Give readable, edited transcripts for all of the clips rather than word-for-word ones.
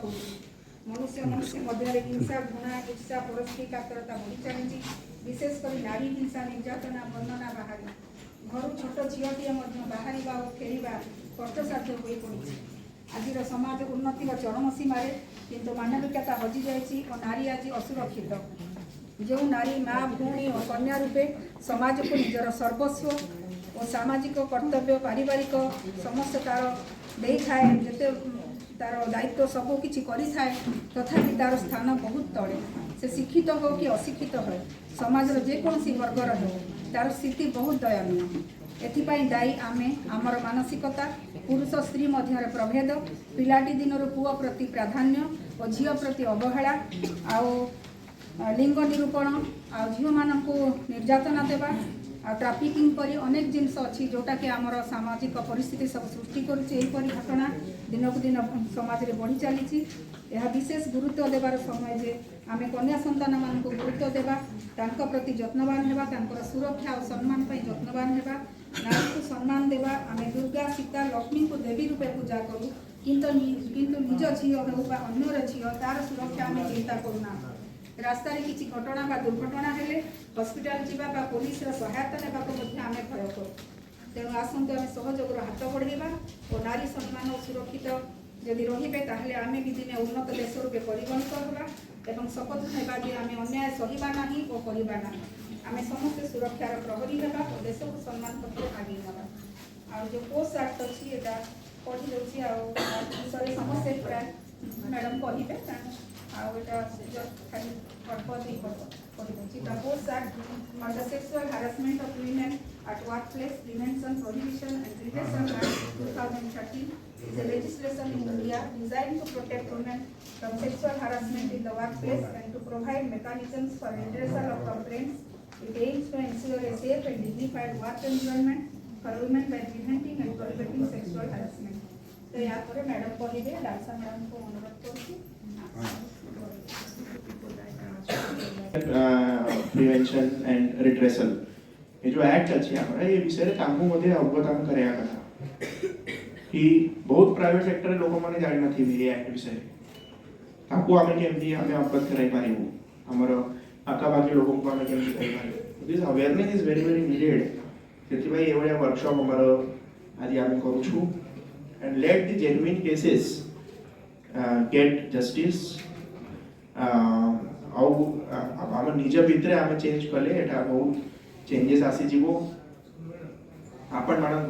କରୁଛି। मनुष्य मनुष्य मध्य हिंसा घृणा ईर्षा परस्पर कातरता बढ़ी चली विशेषकर नारी हिंसा निर्यातना वर्णना बाहरी घर छोट झीटीए बाहर और खेलवा कष्टसाध्य हो पड़ी। आज समाज उन्नति चरम सीमार किंतु मानविकता हजि जाइए और नारी आज असुरक्षित। जो नारी माँ भूणी और कन्या रूपे समाज को निजर सर्वस्व और सामाजिक कर्तव्य पारिवारिक समस्त तार दे थाए जिते तार दायित्व सबू किसी करें तथापि तार स्थान बहुत तले से शिक्षित हो कि अशिक्षित हो समाज जेकोसी वर्गर हो तार स्थिति बहुत दयनीय। एथिपाई दायी आमे आमर मानसिकता पुरुष स्त्री मध्य प्रभेद पिलाटी दिनर पुओ प्रति प्राधान्य और झील प्रति अवहेला आउ लिंग निरूपण आ झील मानक निर्यातना देवा आ ट्राफिकिंग परी अनेक जिनस अच्छी जोटा कि आमर सामाजिक परिस्थिति सब सृष्टि करुपरी घटना दिनक दिन समाज में बढ़ी चली। यह विशेष गुरुत्व देवार समय जे आमे कन्या संतान मान गुरुत्व देवा तांका प्रति जत्नवान हेबा तांकर सुरक्षा और सम्मान पर जत्नवान हेबा नारी को सम्मान देवा। आमे दुर्गा सीता लक्ष्मी को देवी रूपे पूजा करूँ किंतु निज झील हो अन्यर झील तार सुरक्षा आमे चिंता करूना। रास्ता किसी घटना बा दुर्घटना हेले हॉस्पिटल जीवा पुलिस सहायता नेबाक आमे भय करूँ। तेणु आसतु आम सहयोग हाथ बढ़ेगा और नारी सम्मान और सुरक्षित जदि रे ताहले आमे भी दिने उन्नत देश रूपे परिगणित होगा एवं शपथ नेबा जे आमे अन्याय सहिबा नहीं और करिबा नहीं। आमे समस्त सुरक्षार प्रहरी हेबा और देश को सम्मान पत्र आगे नवा। आ जो पोस्ट एक्ट अच्छी एटा पढ़ी दउछि आ विषय समस्या प्राय मैडम कहिबे The Post Act on the Sexual Harassment of Women at Workplace Prevention, Prohibition and Redressal Act 2013 is a legislation in India designed to protect women from sexual harassment in the workplace and to provide mechanisms for redressal of complaints. It aims to ensure a safe and dignified work environment for women by preventing and prohibiting sexual harassment. तो यहाँ पर madam कहिबे लालसा madam को अनुरोध करछि prevention and redressal ये जो एक्ट अच्छी है ये विषय तांकु मध्ये अवगत कराया कथा कि बहुत प्राइवेट सेक्टर लोक माने जानि नथि ये एक्ट विषय तांकु आमे केमती आमे अवगत कराई पारिबो हमर आका बाकी लोगों को आमे केमती कराई पारिबो। This awareness is very very needed सेति भाई ए बडा वर्कशॉप हमर आज आमे करू छु and let the genuine cases get justice आम निज भितर आम चेंज कले एटा बहुत चेंजेस आसी जीवो। आपण मानक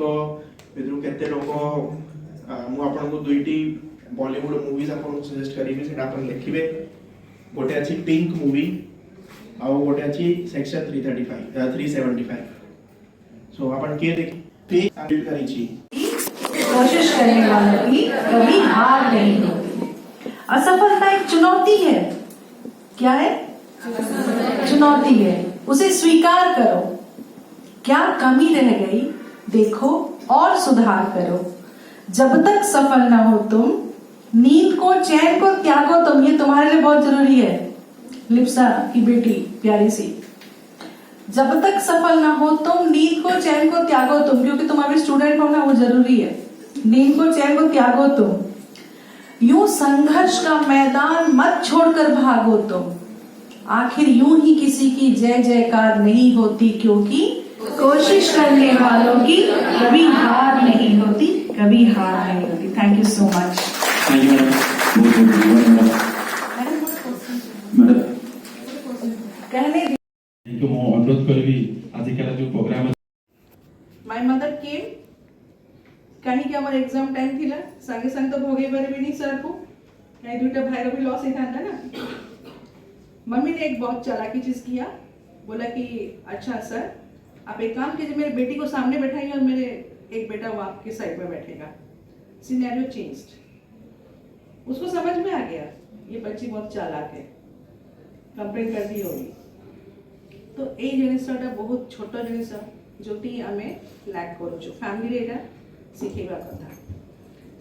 भितर केते लोक मु आपण को दुईटी बॉलीवुड मूवीज आपण को सजेस्ट करिबे सेटा आपण देखिबे। गोटे अछि पिंक मूवी आ गोटे अछि सेक्शन 375 सो आपण के देखि पे करी छी कोशिश करने वालों की कभी हार नहीं होती। असफलता एक चुनौती है। क्या है? चुनौती है, उसे स्वीकार करो। क्या कमी रह गई देखो और सुधार करो। जब तक सफल न हो तुम नींद को चैन को त्यागो तुम। ये तुम्हारे लिए बहुत जरूरी है। लिप्सा की बेटी प्यारी सी, जब तक सफल ना हो तुम नींद को चैन को त्यागो तुम, क्योंकि तुम अभी स्टूडेंट हो ना, वो जरूरी है। नींद को चैन को त्यागो तुम। यूं संघर्ष का मैदान मत छोड़कर भागो तुम। आखिर यूं ही किसी की जय जयकार नहीं होती, क्योंकि कोशिश करने वालों की कभी हार नहीं होती, कभी हार नहीं होती। Thank you so much. कहने ମୁଁ ଅନୁରୋଧ କରିବି ଆଜିକାର ଯୋଉ ପ୍ରୋଗ୍ରାମ माय मदर केम कहीं आम एग्जाम टाइम थिला संगे संगे तो भोगे पारे सर को कहीं दुईटा भाई भी लॉस होता ना। मम्मी ने एक बहुत चालाकी चीज किया, बोला कि अच्छा सर आप एक काम कीजिए, मेरे बेटी को सामने बैठाइए और मेरे एक बेटा वो आपके साइड में बैठेगा। Scenario changed. उसको समझ में आ गया ये बच्ची बहुत चालाक है, कंप्लेन कर दी होगी। तो ये जिनिसटा बहुत छोट जिनिस जोटी आमे लैक करूँ फैमिली एटा शिखेगा कथा।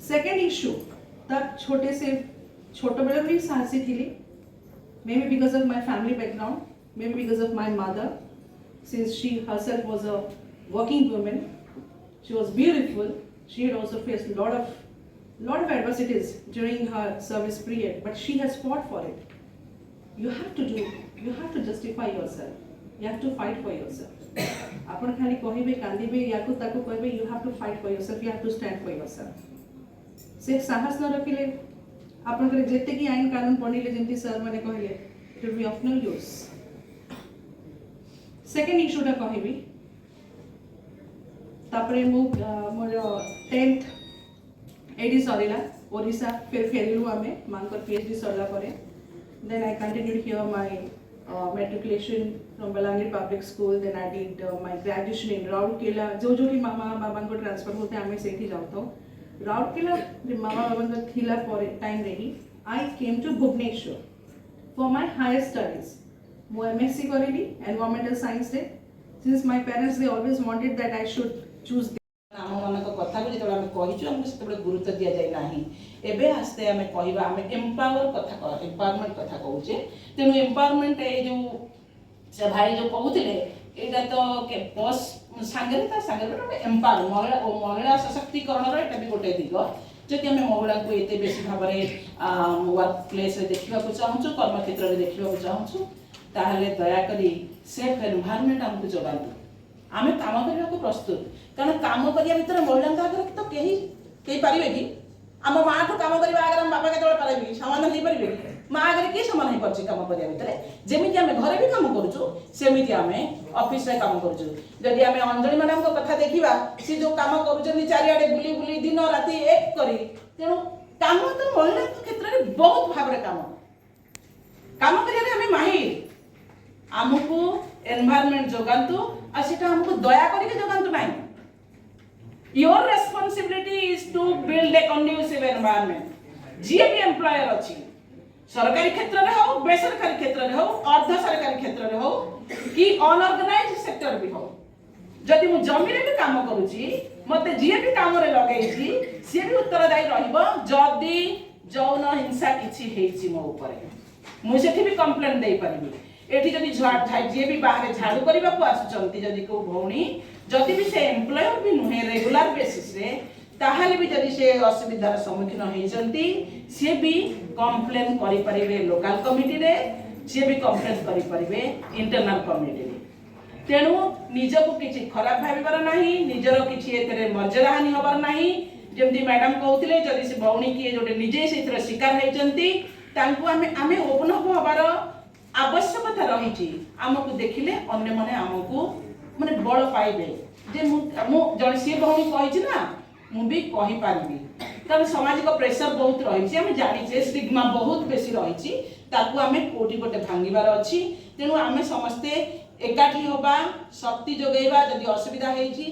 सेकेंड इश्यू तब छोटे से छोट बेले भी साहसी थी, may be because of my family background, may be because of my mother, since she herself was a working woman, she was beautiful, she had also faced a lot of lot of adversities during her service period, but she has fought for it. You have to justify yourself. You have to fight for yourself. आपण खाली कहिबे कांदिबे याकू ताकू कहबे, you have to fight for yourself, you have to stand for yourself. से साहस न रखिले आपण करे जेते की आईन कानून पढिले जेंती सर माने कहले, it will be of no use. Second issue टा कहिबी तापरे मु मोर 10th एडी सरीला ओडिसा फिर फेरिलु आमे मानकर PhD सरला परे. Then I continued here my matriculation from Balangir Public School. Then I did my graduation in Rourkela. जो जो की मामा बाबा को ट्रांसफर होते हैं हमें सेठी जाता हूँ. Rourkela मामा बाबा का थिला for time रही. I came to Bhubaneswar for my higher studies. मैं MSc करेली Environmental Science रे. Since my parents they always wanted that I should choose. आम मानक कथा को जो आम कहीचु आमको से गुरुत्व दि जाए ना. एवं आस्ते आम कह आम एम्पावर कथा एम्पावरमेंट कथा कहूचे. तेणु एम्पावरमेंट ये जो से भाई जो कहते यहाँ तो बस सांगे गोटे एम्पावर महिला महिला सशक्तिकरण यहाँ भी गोटे दिग. जदि आम महिला को ये बेसी भाव में वर्क प्लेस देखा चाहूँ कर्मक्षेत्र में देखा चाहूँ ताहले दयाकोरी सेफ एनवायरनमेंट आमको जगातु. आम काम करने को प्रस्तुत कारण काम करिया भितर महिला आगे तो कहीं पारे कि आम माँ ठूँ काम करने आगे बापा के पारे सामान हो पारे कि माँ आगे किए सामान हो पार्टी काम करने भितर जमी आम घर भी कम करमी आम ऑफिस रे काम करूँ. जदि आम अंजलि मैडम को कथा देखा सी जो काम कर चारिआडे बुली बुली दिन राति एक करी तेणु काम तो महिला क्षेत्र में बहुत भाव काम करें माहिर. आमको एनवायरनमेंट जगातु आटा आमको दया करके जगातु ना. Your responsibility is to build a conducive environment. जी भी एम्प्लॉयर अच्छी सरकारी क्षेत्र में हो बेसरकारी क्षेत्र में हो अर्ध सरकारी क्षेत्र में हो कि अनऑर्गेनाइज्ड सेक्टर भी हो. जदि मु जमी रे भी काम करूची मते जी भी काम रे लगेची सी भी उत्तरदायी रहइबो जदि जौन हिंसा किछि हेची मो ऊपर मु सेठी भी कंप्लेंट दे परिबी. एठी जदि जी भी बाहर झाड़ू करने को आसुचंती जदि को भौणी जदि भी से एम्प्लॉयर भी नुहे रेगुलर बेसिस रे ताहाले भी जदि से असुविधार सम्मुखीन होइचंती से भी कंप्लेन करि परिबे लोकल कमिटी रे से भी कंप्लेन करि परिबे इंटरनल कमिटी रे. तेणु निजको किछि खराब भाबिबार नाही निजरो किछि एतरे मर्यादा हानि होबार नाही. जेमती मैडम कहउतिले जदि से भौणी किए जोटे निजे सेथर शिकार होइचंती तांकु आमे ओपन होबार आवश्यकता रही. आमको देखिले अन्य माने आमको माने बल पाइबे जे मु जन सी भौणी कहि ना मु भी कहि पारिबी कारण सामाजिक प्रेशर बहुत रही. आम जानी स्टिग्मा बहुत बेसी रही ताकू आम कोटी गोटे भांगिबार अच्छी. तेणु आम समस्ते एकाठी होबा शक्ति जोगेबा जदि असुविधा होइछि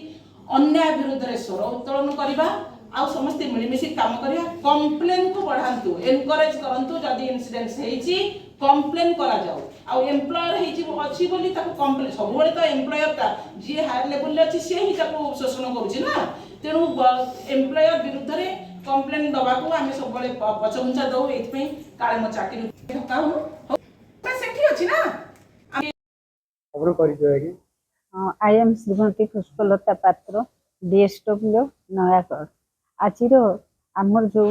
अन्याय विरुद्ध रे स्वर उत्तोलन करबा आ समस्ते मिलमिशि काम करिया. कंप्लेन को बढ़ांतु एनकरेज करंतु जदि इंसिडेंट्स हेइछि कंप्लेन करा जाऊ. आ एम्प्लॉयर हेइछि अछि बोली ताको कंप्लेन सब बेले तो एम्प्लॉयर ता जी हायर लेवल ले अछि से ही ताको शोषण करूछि ना. तेणु एम्प्लॉयर विरुद्ध रे कंप्लेन दबा को आमे सब बेले पछुंचा दउ एथि काले म चाकरी ठका हो सेठी अछि ना. खबर परिचय कि आई एम श्रीमती पुष्पलता पात्र DSW नयागढ़. आज आमर जो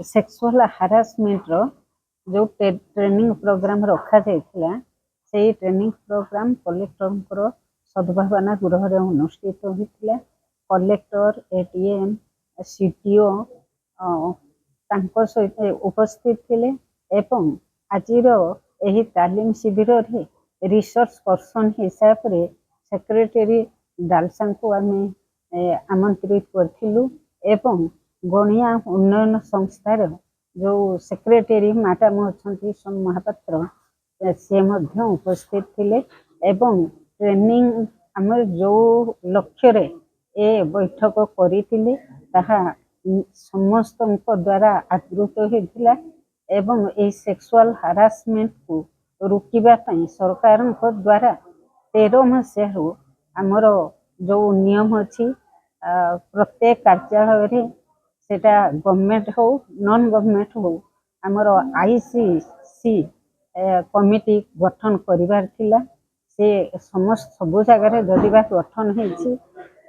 सेक्सुअल हारासमेंट रो जो ट्रेनिंग प्रोग्राम रखा जाइथिला से ट्रेनिंग प्रोग्राम कलेक्टर सद्भावना गृह रे अनुष्ठित होइथिला. कलेक्टर ATM CTO तांको सहित उपस्थित थिले एवं आजिर एही तालीम शिविर रे रिसर्च पर्सन हिसाब रे सेक्रेटरी डालसा को आमे आमंत्रित करथिलु एवं गणिया उन्नयन संस्थार जो सेक्रेटरी मैडम अच्छा सोम महापात्र से मध्य उपस्थित थिले एवं ट्रेनिंग आम जो लक्ष्य रे ए बैठक करिथिले ताहा समस्त द्वारा आदृत होइथिला एवं ए सेक्सुअल हारासमेंट को रुकिबा पई सरकार द्वारा 13 मसीह आमर जो नियम अच्छी प्रत्येक कार्यालय रे सेटा गवर्नमेंट हो नॉन गवर्नमेंट हो आमर ICC कमिटी गठन करिवार थिला. से समस्त सब जगह जदिबा गठन होइछि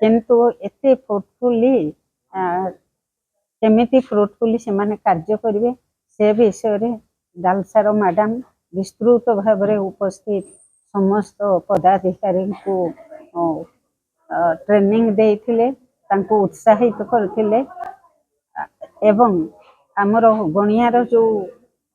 किंतु एते फ्रुटफुली केमिति फ्रुटफुली से माने कार्य करिवे से विषय रे डालसार मैडम विस्तृत भाव में उपस्थित समस्त पदाधिकारी को ट्रेनिंग देइथिले तांको उत्साहित करथिले एवं आमर गणियार जो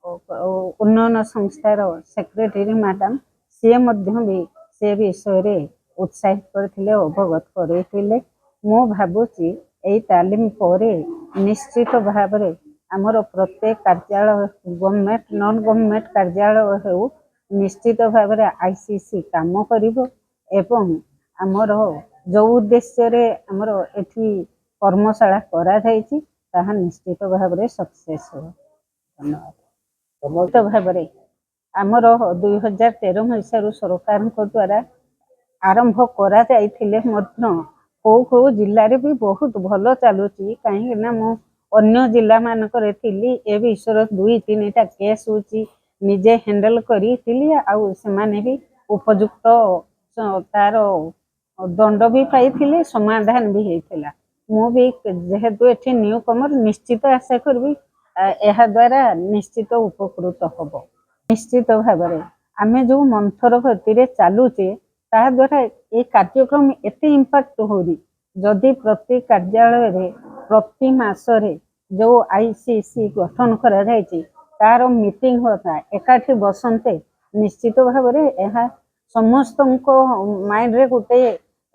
उन्नयन संस्थार सेक्रेटरी मैडम सी भी से विषय रे उत्साहित करथिले अवगत करथिले मो भाबुची एई तालीम परे निश्चित भाव में आमर प्रत्येक कार्यालय गवर्नमेंट नॉन गवर्नमेंट कार्यालय हो निश्चित भाव में आईसीसी काम करिवो एवं आमर जो उद्देश्य रे आमर एठी कर्मशाला करा जायछि ताहा निश्चित भाव में सक्सेस हो। धन्यवाद। भाव में आमर 2013 मसीह सरकार द्वारा आरंभ करा जायथिले मध्य को जिले में भी बहुत भल चलुची कहीं मु अन्य जिला मानकर थी ए विषय 2-3टा केस होची निजे हैंडल करी आउ से भी उपयुक्त तार दंड भी पाई समाधान भी होता मु भी जेहेतु एठी न्यू कमर निश्चित आशा करी यह द्वारा निश्चित उपकृत हम निश्चित भाव में आम जो मंथर गति चलुचे ता द्वारा ये कार्यक्रम एते इम्पैक्ट होरी जदि प्रति कार्यालय रे प्रति मासरे जो आईसीसी गठन करा जायछि तार मीटिंग होता एकाठी बसंते निश्चित भाव में यह समस्त माइंड रे गोटे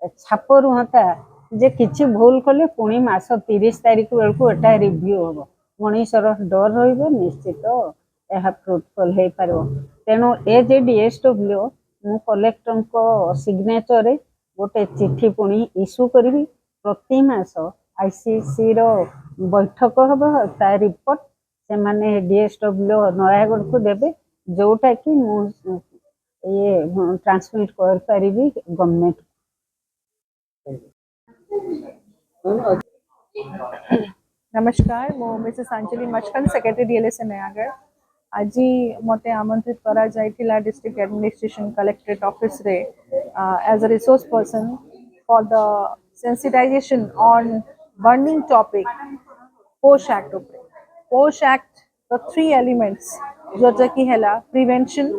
छाप रुहता जे किछि भूल कले पुणी मास 30 तारिख बेलू एटा रिव्यू हम मनीषर डर रहिबो निश्चित यह फ्रुटफुल हो पार तेणु एज ए डीएसडब्ल्यू मु कलेक्टर को सिग्नेचर रे गोटे चिट्ठी पुणी इश्यू करी प्रति मास आईसीसी रो बैठक हम ता रिपोर्ट से माने डीएसडब्ल्यू नयागढ़ को देवे जोटा कि ये ट्रांसमिट कर पारि गवर्नमेंट। नमस्कार मो Mrs Anjali Machkan secretary DLS Nayagarh आज मत आमंत्रित करा जाइथिला डिस्ट्रिक्ट एडमिनिस्ट्रेशन कलेक्ट्रेट ऑफिस रे as a resource person for the sensitisation on burning topic POSH act POSH act the 3 elements जोटा कि हैला prevention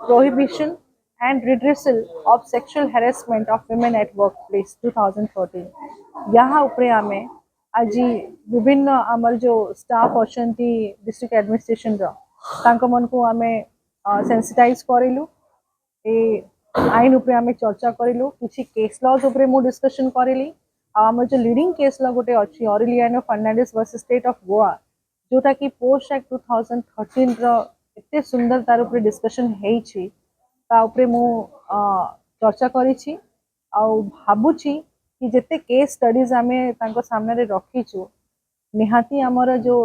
prohibition and redressal of sexual harassment of women at work place 2013 यहाँ उपरे आमे आज विभिन्न आमर जो स्टाफ अच्छा डिस्ट्रिक्ट एडमिनिस्ट्रेशन तांको मन को आमे सेंसिटाइज करिलु ए आईन उपरे आमे चर्चा करिलु किछि केस लॉज उपरे मु डिस्कशन करिली आमर जो लीडिंग केस लॉ गोटे अछि Aureliano Fernandes versus state of Goa जोटा कि पोस्ट एक्ट 2013 रो एते सुंदर तार उपरे डिस्कशन हेछि ता उपरे मु चर्चा करिछि आ भाबुछि कि जिते केस स्टडीज आमे तांको सामने रे रखीछु निहाती आमर जो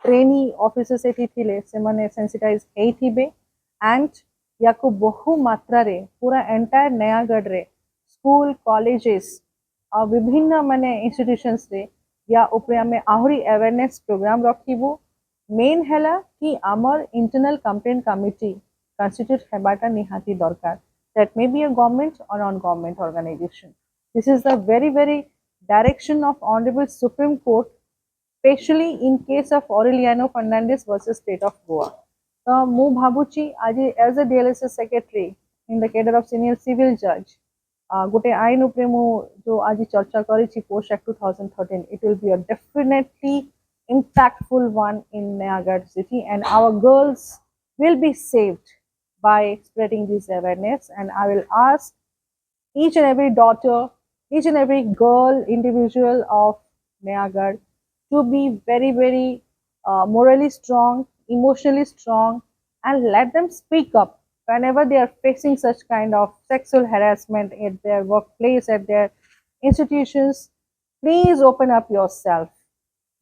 ट्रेनी ऑफिसर्स एठी थिले से माने सेंसिटाइज हेइथिबे एंड याको बहु मात्रा रे पूरा एंटायर नयागढ़ रे स्कूल कॉलेजेस और विभिन्न माने इंस्टीट्यूशंस रे या उपरे आमे आहुरी अवेयरनेस प्रोग्राम रखिबु मेन हैला कि आमर इंटरनल कंप्लेंट कमिटी कंस्टिट्यूट हेबाटा निहाती दरकार that may be a government और non government organisation. This is the very direction of Honorable Supreme Court, especially in case of Aureliano Fernandes versus State of Goa. So, mu bhabuchi आज as a DLSS secretary in the cadre of senior civil judge, गोटे आईन उपरे मु जो आज चर्चा करी post act 2013, it will be a definitely impactful one in Nayagarh city, and our girls will be saved by spreading this awareness. And I will ask each and every daughter, each and every girl, individual of Nayagarh to be very morally strong, emotionally strong, and let them speak up whenever they are facing such kind of sexual harassment at their workplace, at their institutions. Please open up yourself.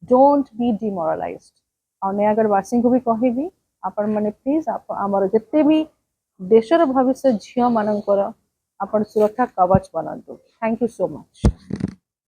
Don't be demoralized. और नयागढ़ वासी को भी कहबी आपण माने please आमर जिते भी देशर भविष्य झियो मानकर आपण सुरक्षा कवच बनंतु। Thank you so much.